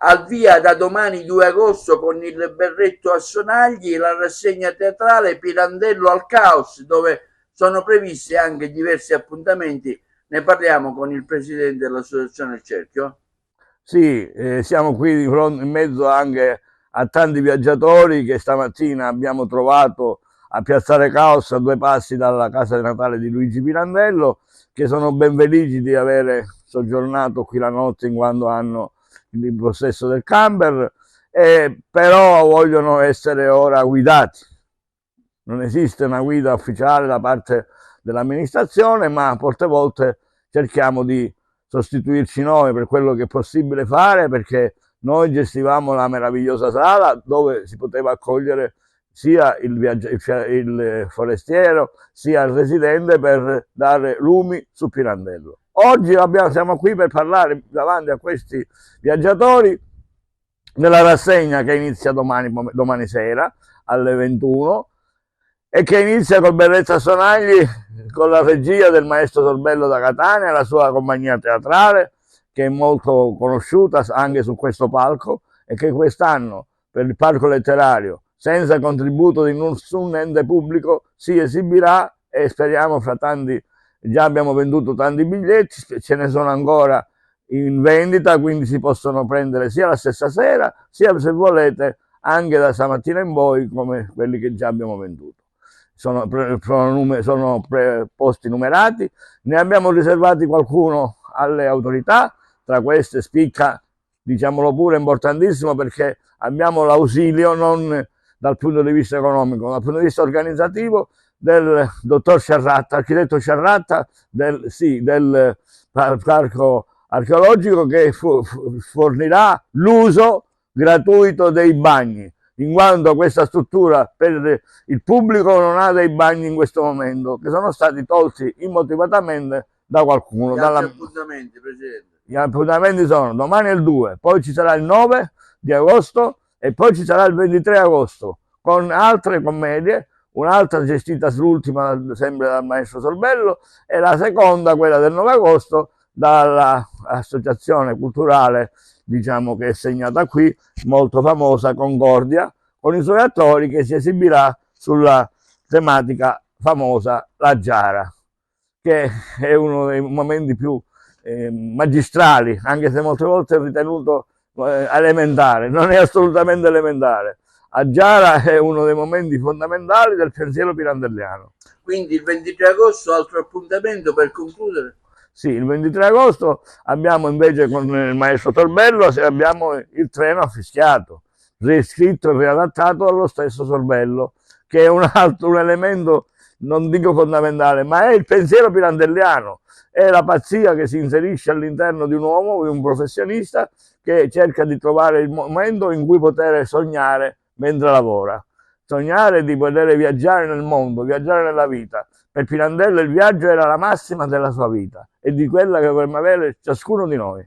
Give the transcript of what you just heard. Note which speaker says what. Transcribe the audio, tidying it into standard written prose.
Speaker 1: al via da domani 2 agosto con il berretto a sonagli la rassegna teatrale Pirandello al caos, dove sono previsti anche diversi appuntamenti. Ne parliamo con il presidente dell'associazione Il Cerchio.
Speaker 2: Sì, siamo qui in mezzo anche a tanti viaggiatori che stamattina abbiamo trovato a Piazzale Caos, a 2 passi dalla casa di Natale di Luigi Pirandello, che sono ben felici di avere soggiornato qui la notte in quanto hanno il possesso del camper, però vogliono essere ora guidati. Non esiste una guida ufficiale da parte dell'amministrazione, ma molte volte cerchiamo di sostituirci noi per quello che è possibile fare, perché noi gestivamo la meravigliosa sala dove si poteva accogliere sia il forestiero sia il residente per dare lumi su Pirandello. Oggi siamo qui per parlare davanti a questi viaggiatori della rassegna che inizia domani sera alle 21 e che inizia col Berretto a Sonagli con la regia del maestro Sorbello da Catania e la sua compagnia teatrale, che è molto conosciuta anche su questo palco e che quest'anno per il Parco Letterario, senza contributo di nessun ente pubblico, si esibirà e speriamo fra tanti, già abbiamo venduto tanti biglietti, ce ne sono ancora in vendita, quindi si possono prendere sia la stessa sera, sia se volete anche da stamattina in poi come quelli che già abbiamo venduto. Sono posti numerati, ne abbiamo riservati qualcuno alle autorità, tra queste spicca, diciamolo pure, importantissimo perché abbiamo l'ausilio non dal punto di vista economico, ma dal punto di vista organizzativo del dottor Sciarratta, architetto Sciarratta del parco archeologico, che fornirà l'uso gratuito dei bagni, in quanto questa struttura per il pubblico non ha dei bagni in questo momento, che sono stati tolti immotivatamente da qualcuno.
Speaker 1: Gli altri appuntamenti, Presidente?
Speaker 2: Gli appuntamenti sono domani è il 2, poi ci sarà il 9 di agosto e poi ci sarà il 23 agosto con altre commedie, un'altra gestita sull'ultima sempre dal maestro Sorbello e la seconda, quella del 9 agosto, dall'associazione culturale, diciamo, che è segnata qui, molto famosa, Concordia, con i suoi attori, che si esibirà sulla tematica famosa La Giara, che è uno dei momenti più magistrali, anche se molte volte è ritenuto elementare. Non è assolutamente elementare. A Giara è uno dei momenti fondamentali del pensiero pirandelliano.
Speaker 1: Quindi il 23 agosto altro appuntamento per concludere?
Speaker 2: Sì, il 23 agosto abbiamo invece con il maestro Sorbello abbiamo il treno a Fischiato, riscritto e riadattato dallo stesso Sorbello, che è un elemento, non dico fondamentale, ma è il pensiero pirandelliano, è la pazzia che si inserisce all'interno di un uomo, di un professionista, che cerca di trovare il momento in cui poter sognare mentre lavora, sognare di poter viaggiare nel mondo, viaggiare nella vita. Per Pirandello il viaggio era la massima della sua vita e di quella che vorremmo avere ciascuno di noi.